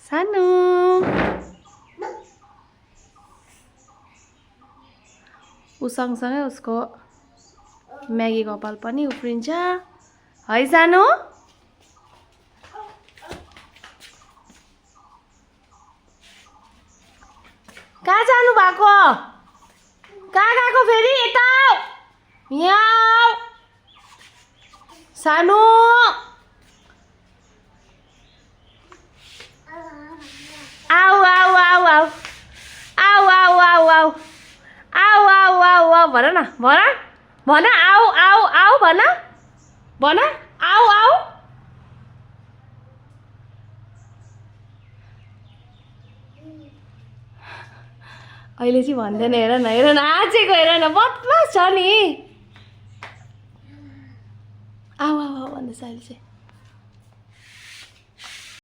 सानो ऊ सँगसँगै उसको म्यागी कपाल पनि उफ्रिन्छ है सानो। कहाँ जानु भएको? कहाँ गएको फेरि? यता यहाँ सानो। आऊ आऊ आऊ आऊ आऊ आऊ आऊ आऊ आऊ आऊ आऊ आऊ भन न, भन आऊ आऊ आऊ भन आऊ आऊ। अहिले चाहिँ भन्दैन, हेर न आजको हेर न बदमास छ नि। आऊ आऊ आऊ भन्दैछ अहिले चाहिँ।